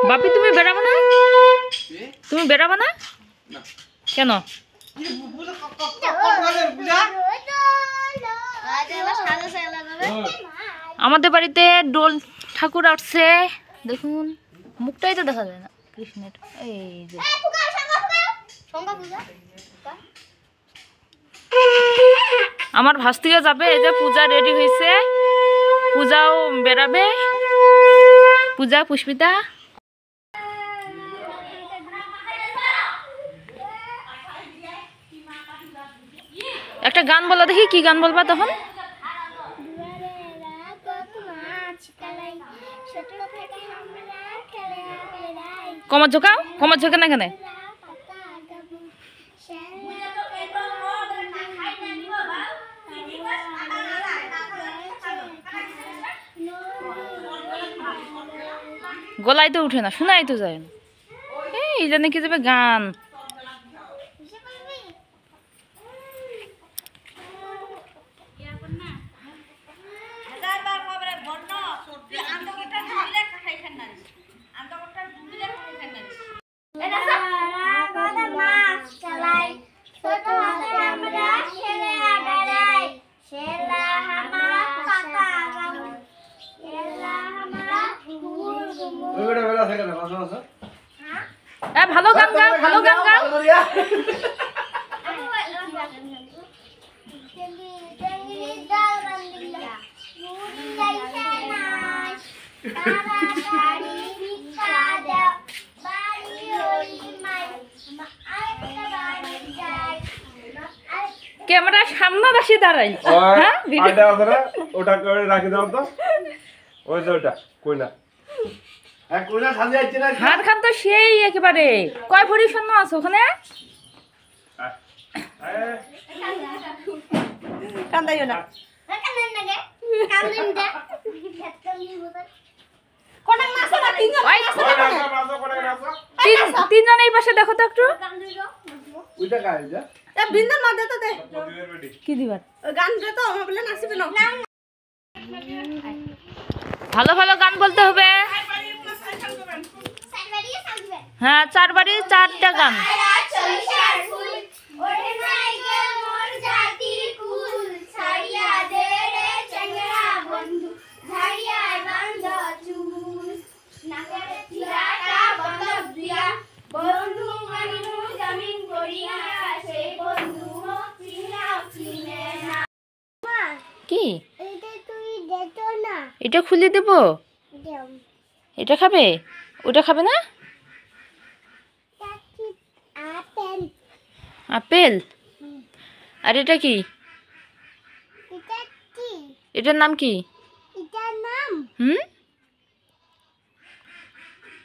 বাপি তুমি বেরাবো না? তুমি বেরাবো না কেন? আমাদের বাড়িতে দোল ঠাকুর আসছে, দেখুন মুখটাই তো দেখা যায় না কৃষ্ণের। এই যে আমার ভাস্তিকা যাবে, এই যে পূজা রেডি হয়েছে, পূজাও বেরাবে, পূজা পুষ্পিতা। একটা গান বলো দেখি, কি গান বলবা তখন? কমর ঝোঁকাও, কমর ঝোঁকে না কেন? গলায় তো উঠে না, শোনাই তো যায় না। এই জানে কি যাবে গান। ভালো গান গাও, ভালো গান গাও। ক্যামেরার সামনে আসি দাঁড়াই। হ্যাঁ ওটা করে রাখি দাও তো। ওই যে ওটা কইনা, হ্যাঁ কইনা সাজে যাচ্ছে না। হাত খান তো সেই একেবারে। কয় ভরি স্বর্ণ আছে ওখানে? কান্দাইও না। তিনজন এই পাশে দেখো তো একটু। কি দিবার? ভালো ভালো গান বলতে হবে। হ্যাঁ, 4 বাড়ি 4টা গান। কি এটা খুলে দেব? এটা খাবে? ওটা খাবে না? আপেল। আর এটা কি? এটার নাম কি?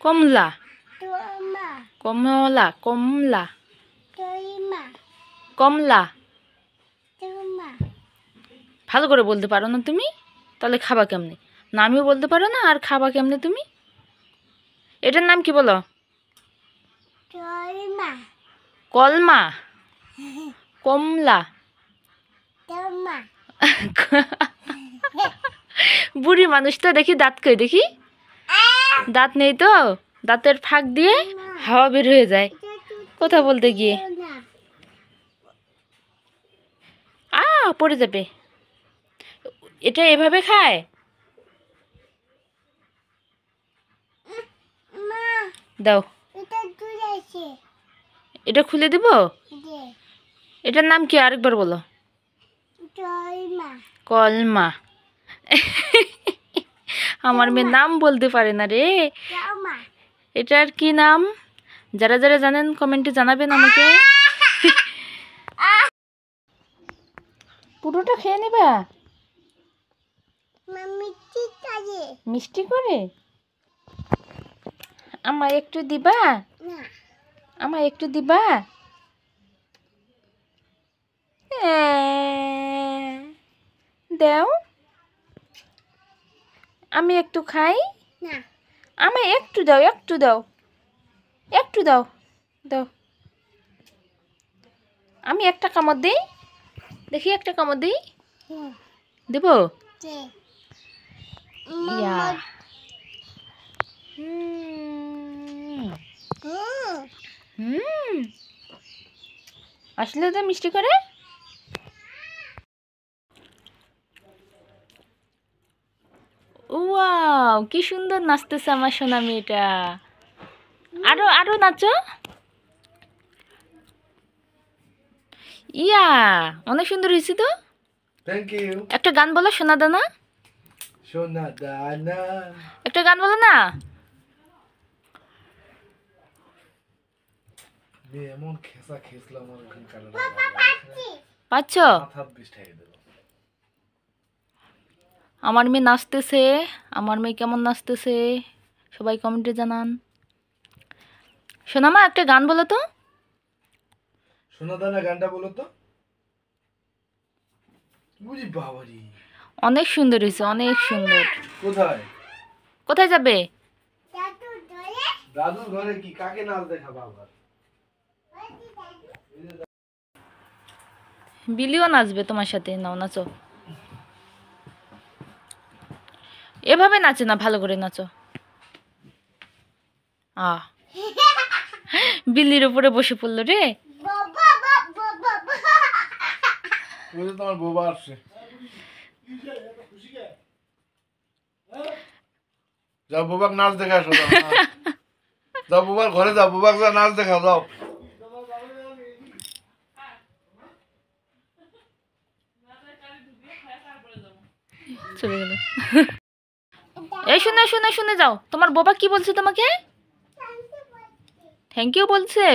কমলা। কমলা কমলা কমলা। ভালো করে বলতে পারো না তুমি? তাহলে খাবা কেমনে? নামিও বলতে পারো না, আর খাবা কেমনে তুমি? এটার নাম কি বলো? কলমা। কমলা। বুড়ি মানুষ তো, দেখি দাঁত কই দেখি। দাঁত নেই তো, দাঁতের ফাঁক দিয়ে হাওয়া বের হয়ে যায় কথা বলতে গিয়ে। পড়ে যাবে। এটা এভাবে খায়? দাও, এটা খুলে দিব। এটার নাম কি আরেকবার বলো? কলমা। আমার মেয়ে নাম বলতে পারে না রে। এটার কি নাম? যারা যারা জানেন কমেন্টে জানাবেন আমাকে। পুরোটা খেয়ে নেবা? মিষ্টি করে আমায় একটু দিবা? আমায় একটু দিবা? দাও, আমি একটু খাই। আমায় একটু দাও, একটু দাও, একটু দাও, দাও। আমি একটা কামড় দিই, দেখি একটা কামড় দিই। দেব? ইয়া হুম, আসলে তো মিষ্টি করে। ওয়াও, কি সুন্দর নাচতেছে আমার সোনা মেয়েটা। আরো আরো নাচো। ইয়া, অনেক সুন্দর হয়েছে তো। Thank you. একটা গান বলো সোনা দানা, সোনা দানা। একটা গান বলো না। এমন খেসা খেসলাম আমার এখন কালো পাচ্ছ? মাথা বিষ ঠেকে দিল। আমার মেয়ে নাচতেছে, আমার মেয়ে কেমন নাচতেছে সবাই কমেন্টে জানান। সোনামা একটা গান বলো তো। সোনা দানা গানটা বলো তো। বুঝি বাবারি, অনেক সুন্দর হয়েছে, অনেক সুন্দর। কোথায়? কোথায় যাবে? দাদুর ঘরে। কি কাকে নাচ দেখাবো আবার? বিলিও নাচবে তোমার সাথে, নাও নাচো। এভাবে নাচে না, ভালো করে নাচো। আহ, বিল্লির উপরে বসে পড়লো রে। ওই যে তোমার বোবা আসছে। যাও বোবাক নাচ দেখা আসো। যাও বোবার ঘরে যাও, বোবাক যা নাচ দেখা যাও। চলে গেল। এই শুনে শুনে শুনে যাও, তোমার বাবা কি বলছে তোমাকে? থ্যাংক ইউ বলছে।